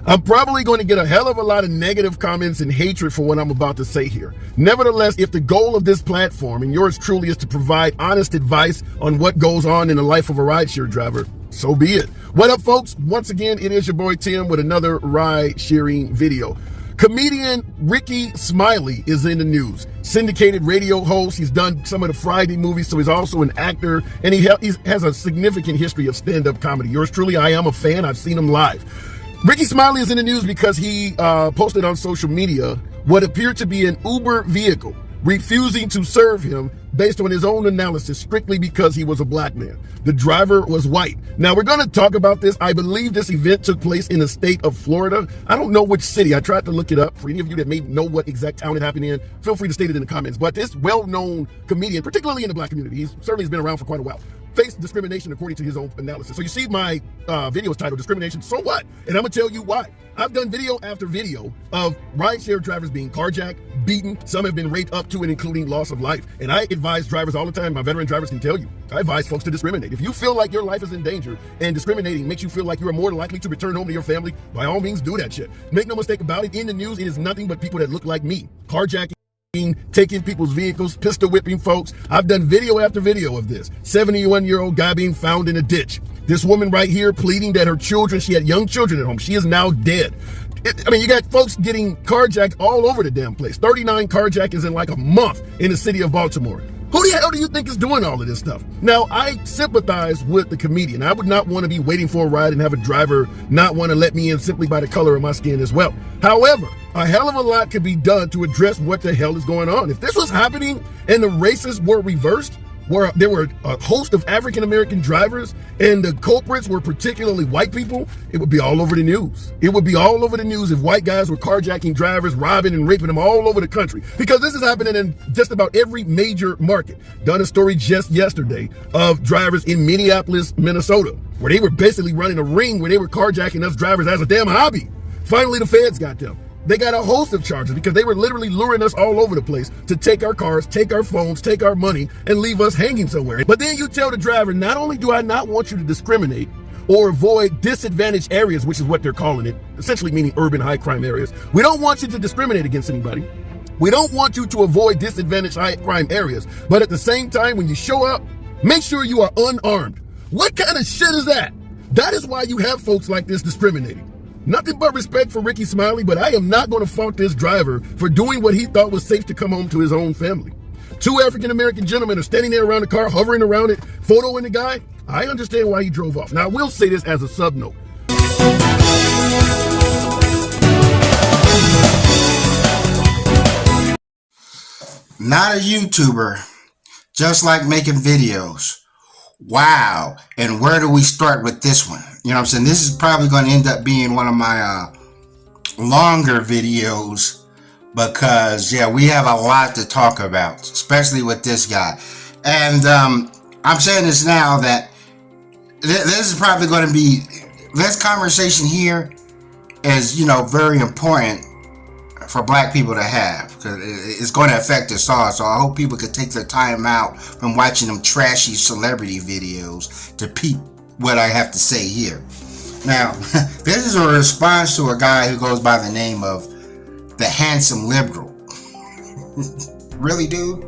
I'm probably going to get a hell of a lot of negative comments and hatred for what I'm about to say here. Nevertheless, if the goal of this platform and yours truly is to provide honest advice on what goes on in the life of a rideshare driver, so be it. What up, folks? Once again, it is your boy Tim with another ride sharing video. Comedian Ricky Smiley is in the news. Syndicated radio host. He's done some of the Friday movies, so he's also an actor, and he has a significant history of stand-up comedy. Yours truly, I am a fan. I've seen him live. Ricky Smiley is in the news because he posted on social media what appeared to be an Uber vehicle refusing to serve him based on his own analysis, strictly because he was a black man. The driver was white. Now, we're going to talk about this. I believe this event took place in the state of Florida. I don't know which city. I tried to look it up. For any of you that may know what exact town it happened in, feel free to state it in the comments. But this well-known comedian, particularly in the black community, he's certainly has been around for quite a while, faced discrimination according to his own analysis. So you see my video is titled Discrimination, So What? And I'm going to tell you why. I've done video after video of rideshare drivers being carjacked, beaten. Some have been raped up to and including loss of life. And I advise drivers all the time, my veteran drivers can tell you, I advise folks to discriminate. If you feel like your life is in danger and discriminating makes you feel like you are more likely to return home to your family, by all means do that shit. Make no mistake about it, in the news, it is nothing but people that look like me. Carjacking, taking people's vehicles, pistol whipping folks. I've done video after video of this. 71-year-old guy being found in a ditch. This woman right here pleading that her children, she had young children at home, she is now dead. I mean, you got folks getting carjacked all over the damn place. 39 carjackings in like a month in the city of Baltimore. Who the hell do you think is doing all of this stuff? Now, I sympathize with the comedian. I would not want to be waiting for a ride and have a driver not want to let me in simply by the color of my skin as well. However, a hell of a lot could be done to address what the hell is going on. If this was happening and the races were reversed, where there were a host of African-American drivers and the culprits were particularly white people, it would be all over the news. It would be all over the news if white guys were carjacking drivers, robbing and raping them all over the country. Because this is happening in just about every major market. Done a story just yesterday of drivers in Minneapolis, Minnesota, where they were basically running a ring where they were carjacking us drivers as a damn hobby. Finally, the feds got them. They got a host of charges because they were literally luring us all over the place to take our cars, take our phones, take our money, and leave us hanging somewhere. But then you tell the driver, not only do I not want you to discriminate or avoid disadvantaged areas, which is what they're calling it, essentially meaning urban high crime areas. We don't want you to discriminate against anybody. We don't want you to avoid disadvantaged high crime areas. But at the same time, when you show up, make sure you are unarmed. What kind of shit is that? That is why you have folks like this discriminating. Nothing but respect for Ricky Smiley, but I am not going to fault this driver for doing what he thought was safe to come home to his own family. Two African-American gentlemen are standing there around the car, hovering around it, photoing the guy. I understand why he drove off. Now, I will say this as a sub note. Not a YouTuber, just like making videos. Wow. And where do we start with this one? You know what I'm saying? This is probably going to end up being one of my longer videos because, yeah, we have a lot to talk about, especially with this guy. And I'm saying this now that this is probably going to be, this conversation here is, you know, very important for black people to have because it's going to affect us all. So I hope people could take their time out from watching them trashy celebrity videos to peep what I have to say here. Now, this is a response to a guy who goes by the name of the handsome liberal. Really, dude?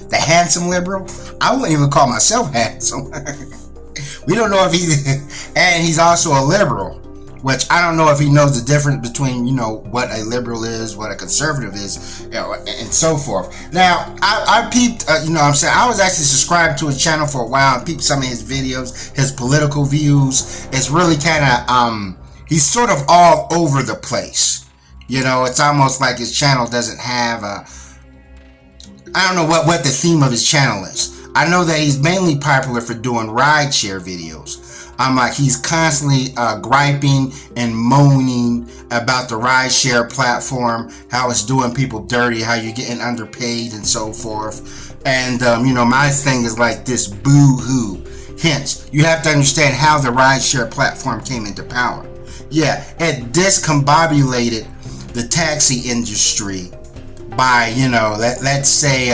The handsome liberal? I wouldn't even call myself handsome. We don't know if and he's also a liberal, which I don't know if he knows the difference between, you know, what a liberal is, what a conservative is, you know, and so forth. Now, I peeped, you know what I'm saying, I was actually subscribed to his channel for a while and peeped some of his videos, his political views. It's really kind of, he's sort of all over the place. You know, it's almost like his channel doesn't have a, I don't know what the theme of his channel is. I know that he's mainly popular for doing rideshare videos. Like he's constantly griping and moaning about the rideshare platform, how it's doing people dirty, how you're getting underpaid and so forth. And, you know, my thing is like this boo-hoo. Hence, you have to understand how the rideshare platform came into power. Yeah, it discombobulated the taxi industry by, you know, let's say, you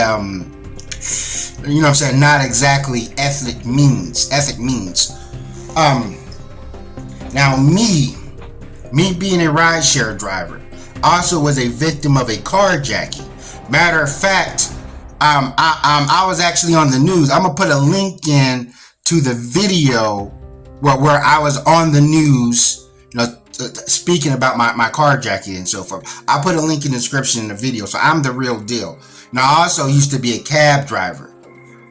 know what I'm saying, not exactly ethic means. Now me, Me being a rideshare driver, also was a victim of a carjacking. Matter of fact, I was actually on the news. I'm gonna put a link in to the video where I was on the news, speaking about my carjacking and so forth. I'll put a link in the description in the video. So I'm the real deal. Now, I also used to be a cab driver.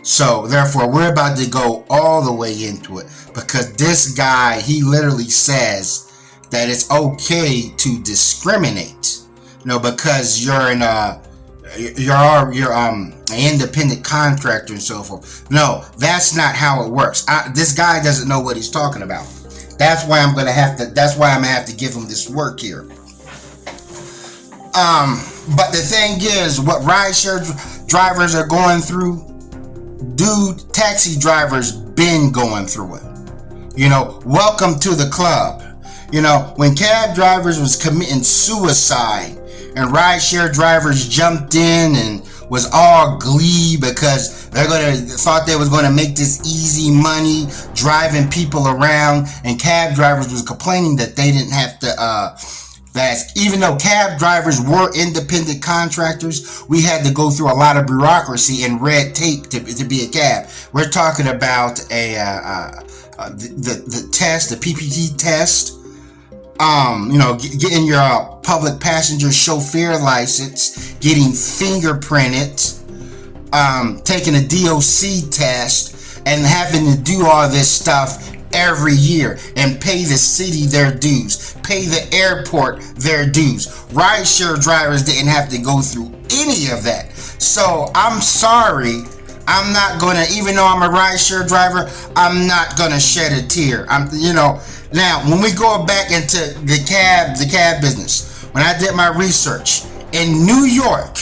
So therefore, we're about to go all the way into it, because this guy, he literally says that it's okay to discriminate, because you're an independent contractor and so forth. No, that's not how it works. This guy doesn't know what he's talking about. That's why I'm gonna have to give him this work here. But the thing is, what rideshare drivers are going through, dude, taxi drivers been going through it. Welcome to the club. When cab drivers was committing suicide and rideshare drivers jumped in and was all glee because thought they was gonna make this easy money driving people around, and cab drivers was complaining that they didn't have to even though cab drivers were independent contractors, we had to go through a lot of bureaucracy and red tape to be a cab. We're talking about the test, the PPT test. Getting your public passenger chauffeur license, getting fingerprinted, taking a DOC test, and having to do all this stuff every year and pay the city their dues, pay the airport their dues. Rideshare drivers didn't have to go through any of that. So I'm sorry, I'm not gonna, even though I'm a rideshare driver, I'm not gonna shed a tear. Now, when we go back into the cab business, when I did my research in New York,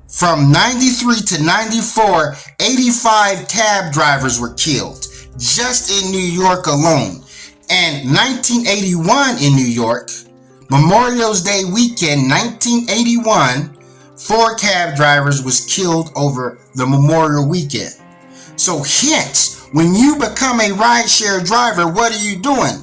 from 93 to 94, 85 cab drivers were killed just in New York alone. And 1981 in New York, Memorial Day weekend, 1981, 4 cab drivers was killed over the Memorial weekend. So hence, when you become a rideshare driver, what are you doing?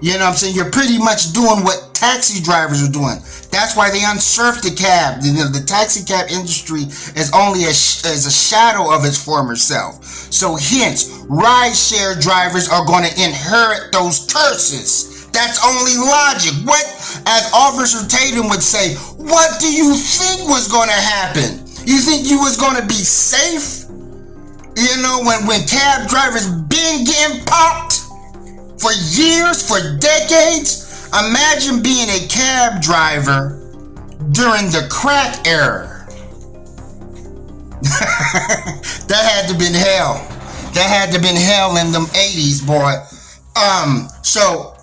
You're pretty much doing what taxi drivers are doing. That's why they unsurf the cab. The taxi cab industry is only as a shadow of its former self. So hence, rideshare drivers are going to inherit those curses. That's only logic. What, as Officer Tatum would say, what do you think was going to happen? You think you was going to be safe? When cab drivers been getting popped for years, for decades. Imagine being a cab driver during the crack era. That had to been hell. That had to been hell in them 80s, boy. So,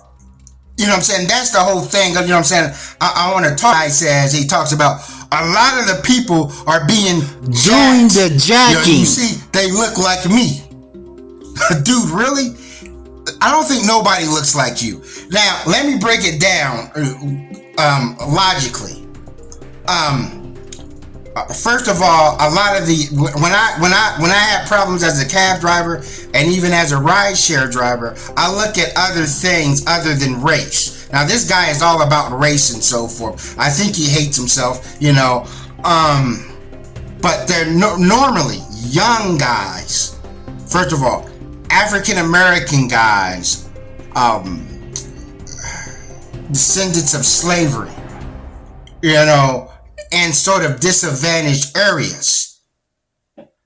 that's the whole thing. I want to talk. He talks about a lot of the people are being doing the jacking. You see, they look like me. Dude, really? I don't think nobody looks like you. Now, let me break it down logically. First of all, a lot of when I had problems as a cab driver and even as a rideshare driver, I look at other things other than race. Now, this guy is all about race and so forth. I think he hates himself, but they're normally young guys. First of all, African American guys, descendants of slavery, and sort of disadvantaged areas.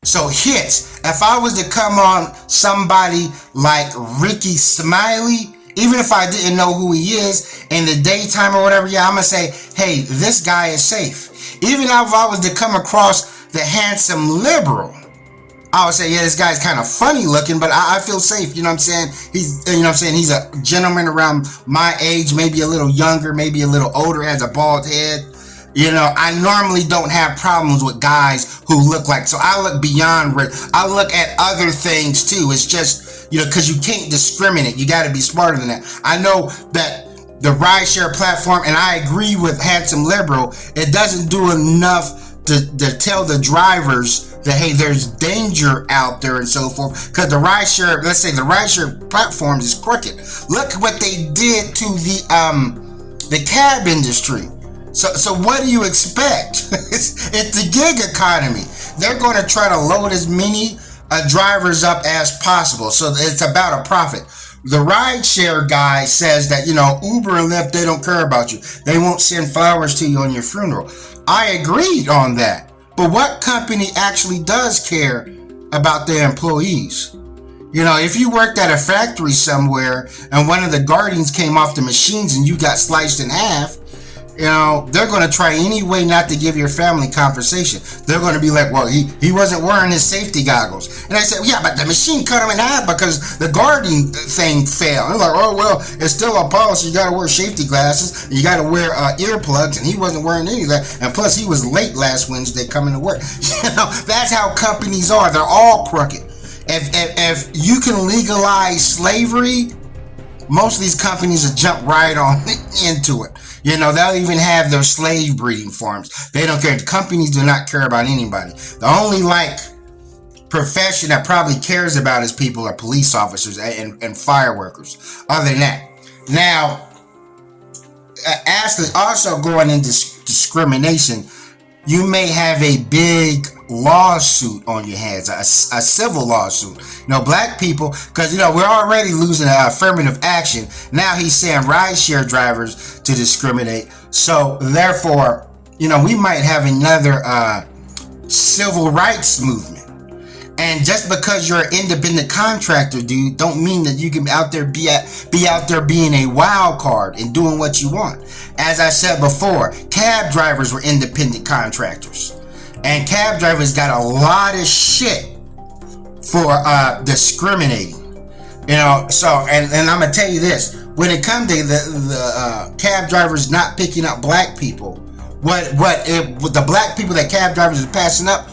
So hence, if I was to come on somebody like Ricky Smiley, even if I didn't know who he is in the daytime or whatever, I'm gonna say, hey, this guy is safe. Even if I was to come across the handsome liberal, I would say, yeah, this guy's kind of funny looking, but I feel safe. He's a gentleman around my age, maybe a little younger, maybe a little older, has a bald head. I normally don't have problems with guys who look like, so I look beyond, I look at other things too. It's just, because you can't discriminate. You got to be smarter than that. I know that the rideshare platform, and I agree with Handsome Liberal, it doesn't do enough to tell the drivers that, hey, there's danger out there and so forth. Because the rideshare, let's say the rideshare platforms is crooked. Look what they did to the cab industry. So what do you expect? It's the gig economy. They're going to try to load as many drivers up as possible. So it's about a profit. The rideshare guy says that, Uber and Lyft, they don't care about you. They won't send flowers to you on your funeral. I agreed on that. But what company actually does care about their employees? If you worked at a factory somewhere and one of the guardians came off the machines and you got sliced in half, they're going to try any way not to give your family compensation. They're going to be like, well, he wasn't wearing his safety goggles. And I said, yeah, but the machine cut him in half because the guarding thing failed. And they're like, oh, well, it's still a policy. You got to wear safety glasses. You got to wear earplugs. And he wasn't wearing any of that. And plus, he was late last Wednesday coming to work. That's how companies are. They're all crooked. If you can legalize slavery, most of these companies will jump right on into it. They'll even have their slave breeding farms. They don't care. The companies do not care about anybody. The only profession that probably cares about his people are police officers and fire workers. Other than that, now, Ashley, also going into discrimination, you may have a big lawsuit on your hands, a civil lawsuit. Black people, because we're already losing affirmative action. Now he's saying rideshare drivers to discriminate. So therefore, we might have another civil rights movement. And just because you're an independent contractor, dude, don't mean that you can be out there being a wild card and doing what you want. As I said before, cab drivers were independent contractors. And cab drivers got a lot of shit for discriminating. So, and I'm going to tell you this. When it comes to the cab drivers not picking up black people, what the black people that cab drivers are passing up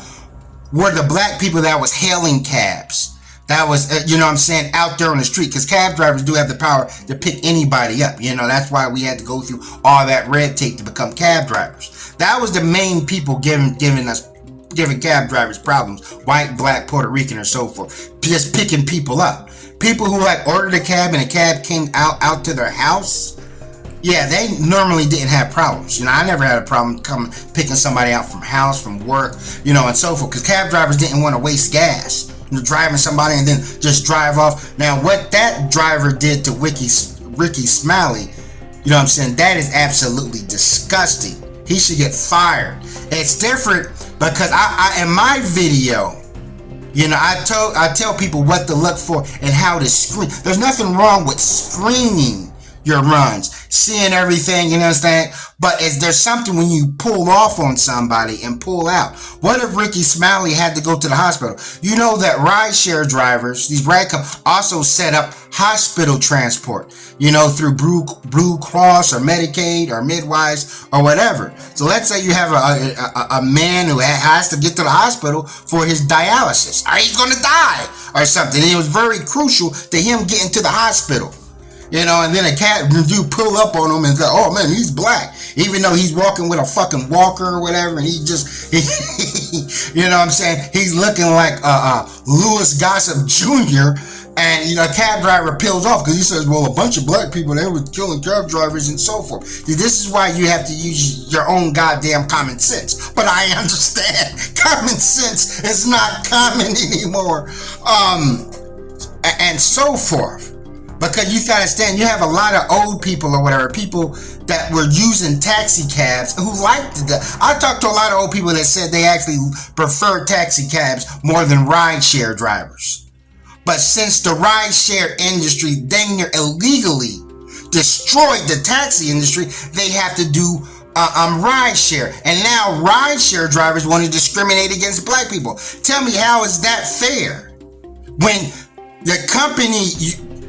were the black people that was hailing cabs. That was, out there on the street. Because cab drivers do have the power to pick anybody up. That's why we had to go through all that red tape to become cab drivers. That was the main people giving cab drivers problems. White, black, Puerto Rican, or so forth. Just picking people up. People who ordered a cab and a cab came out to their house. Yeah, they normally didn't have problems. I never had a problem picking somebody out from house, from work, and so forth. Because cab drivers didn't want to waste gas. Driving somebody and then just drive off. Now, what that driver did to Ricky Smiley, that is absolutely disgusting. He should get fired. It's different because I in my video, I tell people what to look for and how to screen. There's nothing wrong with screening your runs, seeing everything, but there's something when you pull off on somebody and pull out. What if Ricky Smiley had to go to the hospital? That rideshare drivers, these ride companies, also set up hospital transport, through Blue Cross or Medicaid or midwives or whatever. So let's say you have a man who has to get to the hospital for his dialysis, or he's going to die or something. And it was very crucial to him getting to the hospital. And then a cat dude pull up on him and go, oh man, he's black. Even though he's walking with a fucking walker or whatever, and he he's looking like Louis Gossett Jr. And, a cab driver peels off because he says, well, a bunch of black people, they were killing cab drivers and so forth. See, this is why you have to use your own goddamn common sense. But I understand common sense is not common anymore. And so forth. Because you gotta understand, you have a lot of old people or whatever, people that were using taxi cabs who liked it. I talked to a lot of old people that said they actually prefer taxi cabs more than rideshare drivers. But since the rideshare industry dang near illegally destroyed the taxi industry, they have to do rideshare. And now rideshare drivers want to discriminate against black people. Tell me, how is that fair? When the company...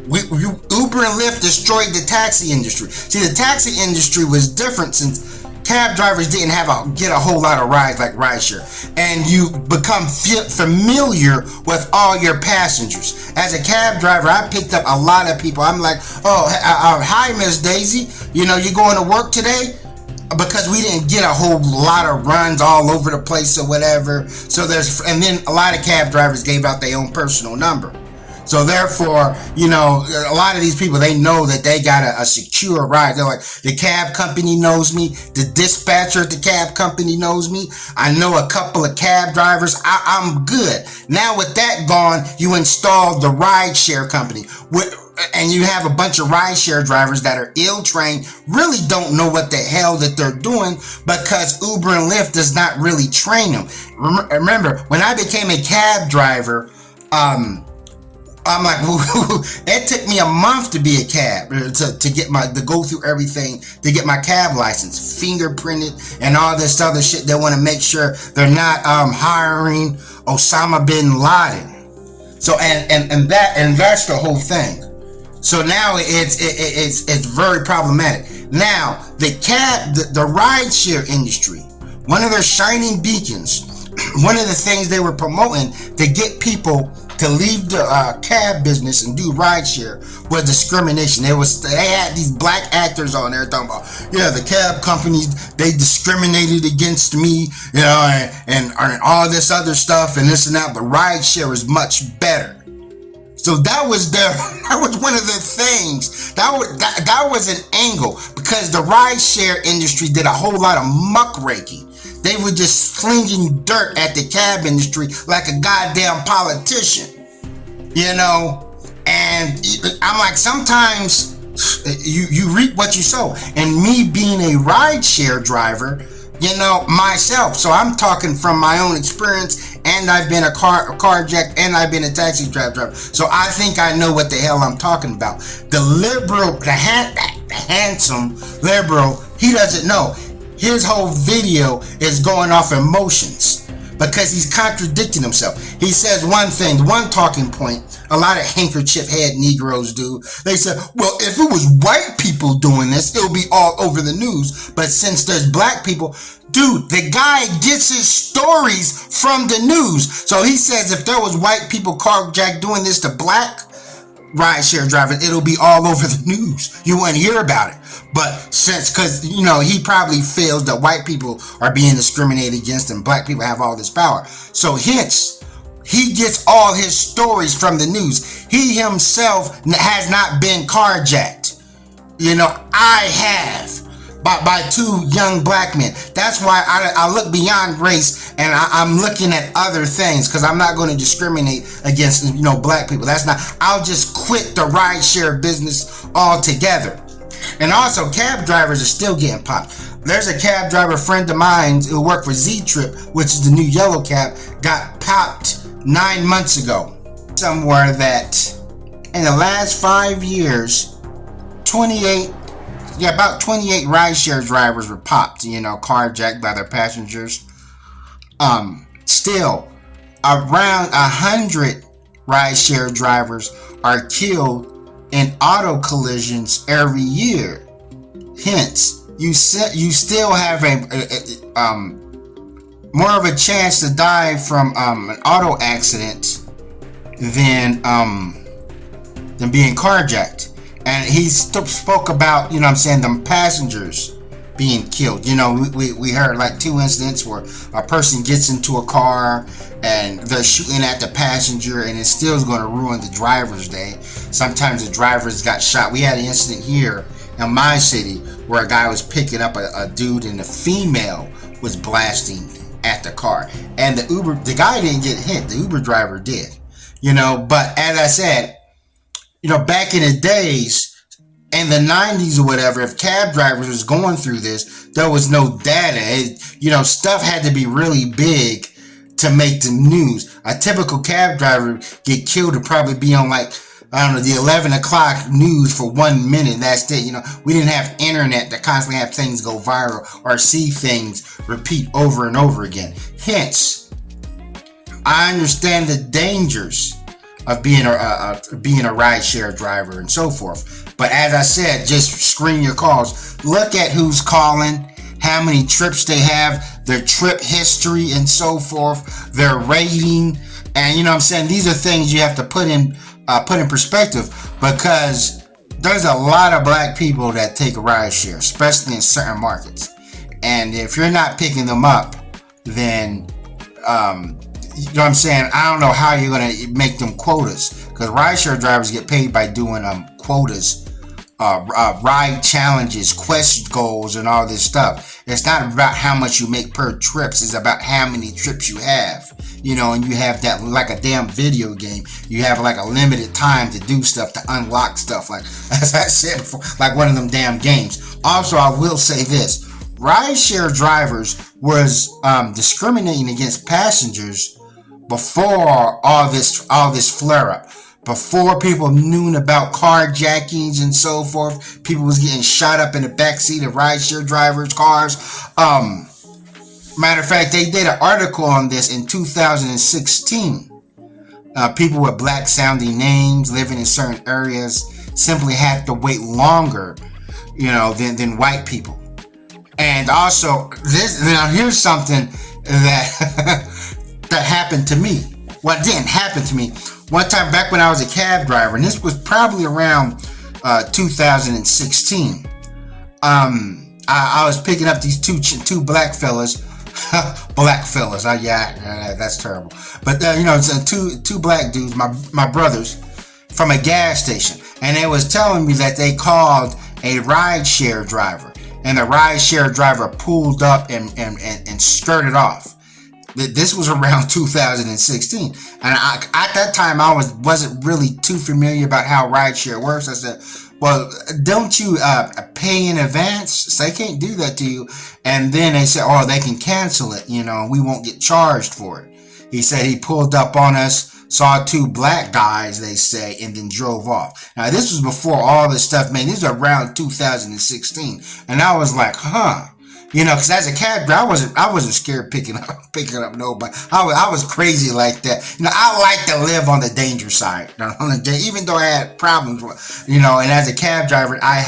Uber and Lyft destroyed the taxi industry. See, the taxi industry was different since cab drivers didn't get a whole lot of rides like rideshare, and you become familiar with all your passengers. As a cab driver, I picked up a lot of people. I'm like, oh, hi, Miss Daisy. You going to work today? because we didn't get a whole lot of runs all over the place or whatever. So and then a lot of cab drivers gave out their own personal number. So therefore, you know, a lot of these people, they know that they got a secure ride. They're like, the cab company knows me. The dispatcher at the cab company knows me. I know a couple of cab drivers. I'm good. Now with that gone, you install the rideshare company. And you have a bunch of rideshare drivers that are ill-trained, really don't know what the hell that they're doing, because Uber and Lyft does not really train them. Remember, when I became a cab driver, I'm like, it took me a month to be a cab, to go through everything, to get my cab license, fingerprinted and all this other shit. They want to make sure they're not hiring Osama bin Laden. So and that's the whole thing. So now it's very problematic. Now the rideshare industry, one of their shining beacons, one of the things they were promoting to get people to leave the cab business and do rideshare was discrimination. They had these black actors on there talking about, yeah, the cab companies, they discriminated against me, you know, and all this other stuff and this and that, but rideshare is much better. So that was one of the things, that was an angle, because the rideshare industry did a whole lot of muckraking. They were just slinging dirt at the cab industry like a goddamn politician, you know? And I'm like, sometimes you reap what you sow. And me being a rideshare driver, you know, myself, so I'm talking from my own experience, and I've been a carjacked, and I've been a taxi driver. So I think I know what the hell I'm talking about. The liberal, the handsome liberal, he doesn't know. His whole video is going off emotions because he's contradicting himself. He says one thing, one talking point, a lot of handkerchief head Negroes do. They said, well, if it was white people doing this, it'll be all over the news. But since there's black people, dude, the guy gets his stories from the news. So he says if there was white people carjacked doing this to black rideshare drivers, it'll be all over the news. You wouldn't hear about it. But because, you know, he probably feels that white people are being discriminated against and black people have all this power. So hence, he gets all his stories from the news. He himself has not been carjacked. You know, I have. By two young black men. That's why I look beyond race, and I'm looking at other things, because I'm not going to discriminate against, you know, black people. That's not. I'll just quit the rideshare business altogether. And also, cab drivers are still getting popped. There's a cab driver friend of mine who worked for Z-Trip, which is the new yellow cab, got popped 9 months ago. Somewhere that in the last 5 years, about 28 rideshare drivers were popped, you know, carjacked by their passengers. Still, around 100 rideshare drivers are killed in auto collisions every year. Hence, you still have a more of a chance to die from an auto accident than being carjacked. And he spoke about, you know what I'm saying, them passengers being killed. You know, we heard like 2 incidents where a person gets into a car and they're shooting at the passenger, and it still is going to ruin the driver's day. Sometimes the drivers got shot. We had an incident here in my city where a guy was picking up a dude, and the female was blasting at the car. And the guy didn't get hit. The Uber driver did. You know, but as I said, you know, back in the days, in the 90s or whatever, if cab drivers was going through this, there was no data. You know, stuff had to be really big to make the news. A typical cab driver get killed to probably be on, like, I don't know, the 11 o'clock news for 1 minute. That's it. You know, we didn't have internet to constantly have things go viral or see things repeat over and over again. Hence, I understand the dangers of being a rideshare driver and so forth. But as I said, just screen your calls. Look at who's calling, how many trips they have, their trip history and so forth, their rating. And you know what I'm saying? These are things you have to put in perspective, because there's a lot of black people that take a rideshare, especially in certain markets. and if you're not picking them up, then you know what I'm saying, I don't know how you're gonna make them quotas, because rideshare drivers get paid by doing quotas, ride challenges, quest goals, and all this stuff. It's not about how much you make per trips, it's about how many trips you have. You know, and you have that like a damn video game. You have like a limited time to do stuff, to unlock stuff, like as I said before, like one of them damn games. Also, I will say this: rideshare drivers was discriminating against passengers before all this flare up. Before people knew about carjackings and so forth, people was getting shot up in the backseat of rideshare drivers' cars. Matter of fact, they did an article on this in 2016. People with black sounding names living in certain areas simply had to wait longer, you know, than white people. And also, here's something that that happened to me. Well, it didn't happen to me. One time back when I was a cab driver, and this was probably around 2016. I was picking up these two black fellas. Black fellas. Yeah, that's terrible. But you know, it's two black dudes, my brothers, from a gas station, and they was telling me that they called a rideshare driver, and the rideshare driver pulled up and skirted off. This was around 2016, and at that time I wasn't really too familiar about how rideshare works. I said, well, don't you pay in advance? So they can't do that to you. And then they said, oh, they can cancel it, you know, we won't get charged for it. He said he pulled up on us, saw two black guys, they say, and then drove off. Now, this was before all this stuff, man. This was around 2016. And I was like, huh. You know, because as a cab driver, I wasn't scared picking up nobody. I was crazy like that. You know, I like to live on the danger side. Even though I had problems, you know, and as a cab driver, I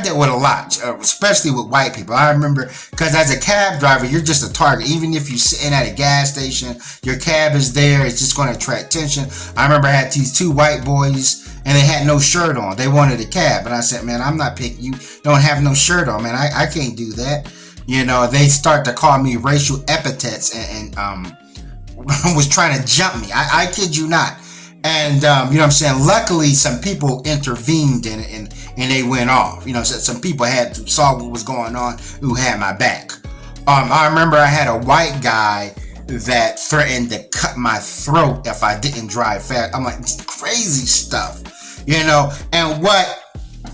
dealt with a lot, especially with white people. I remember, because as a cab driver, you're just a target. Even if you're sitting at a gas station, your cab is there, it's just going to attract attention. I remember I had these two white boys, and they had no shirt on. They wanted a cab. And I said, man, I'm not picking you. Don't have no shirt on, man. I can't do that. You know, they start to call me racial epithets and was trying to jump me. I kid you not. And, you know what I'm saying? Luckily, some people intervened in it and they went off. You know, so some people saw what was going on who had my back. I remember I had a white guy that threatened to cut my throat if I didn't drive fast. I'm like, crazy stuff, you know. And what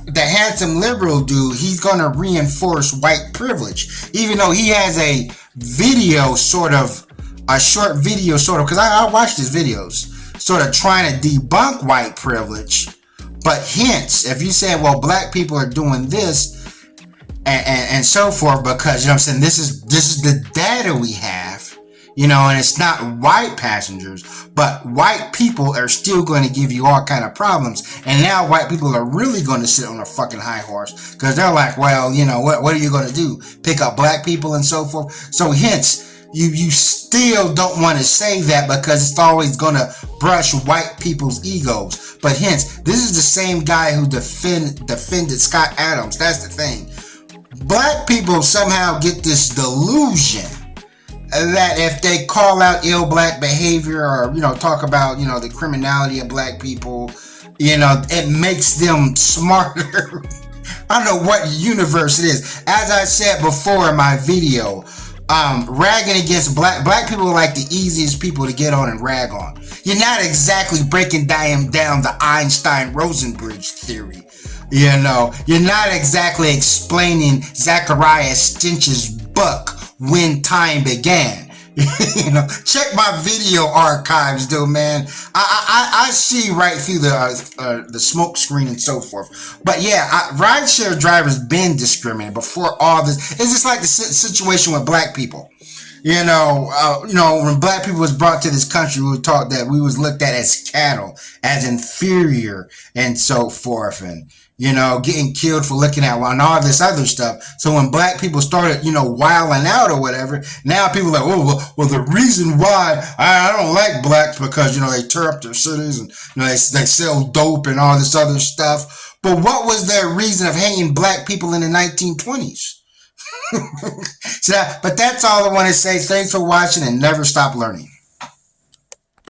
the handsome liberal do, he's gonna reinforce white privilege, even though he has a video, sort of a short video, sort of, because I watched his videos, sort of trying to debunk white privilege. But hence, if you say, well, black people are doing this and so forth, because, you know what I'm saying, this is the data we have. You know, and it's not white passengers, but white people are still going to give you all kind of problems. And now white people are really going to sit on a fucking high horse, because they're like, well, you know, what are you going to do? Pick up black people and so forth? So hence, you still don't want to say that, because it's always going to brush white people's egos. But hence, this is the same guy who defended Scott Adams. That's the thing. Black people somehow get this delusion that if they call out ill black behavior, or, you know, talk about, you know, the criminality of black people, you know, it makes them smarter. I don't know what universe it is. As I said before in my video, ragging against black people are like the easiest people to get on and rag on. You're not exactly breaking down the Einstein-Rosenbridge theory. You know, you're not exactly explaining Zachariah Stinch's book, When Time Began. You know, check my video archives, though, man. I see right through the smoke screen and so forth. But yeah, rideshare drivers been discriminated before all this. It's just like the situation with black people. When black people was brought to this country, we were taught that we was looked at as cattle, as inferior, and so forth, and getting killed for looking at one, and all this other stuff. So when black people started, wilding out or whatever, now people are like, oh, well, the reason why I don't like blacks because they tear up their cities and they sell dope and all this other stuff. But what was their reason of hanging black people in the 1920s? But that's all I want to say. Thanks for watching and never stop learning.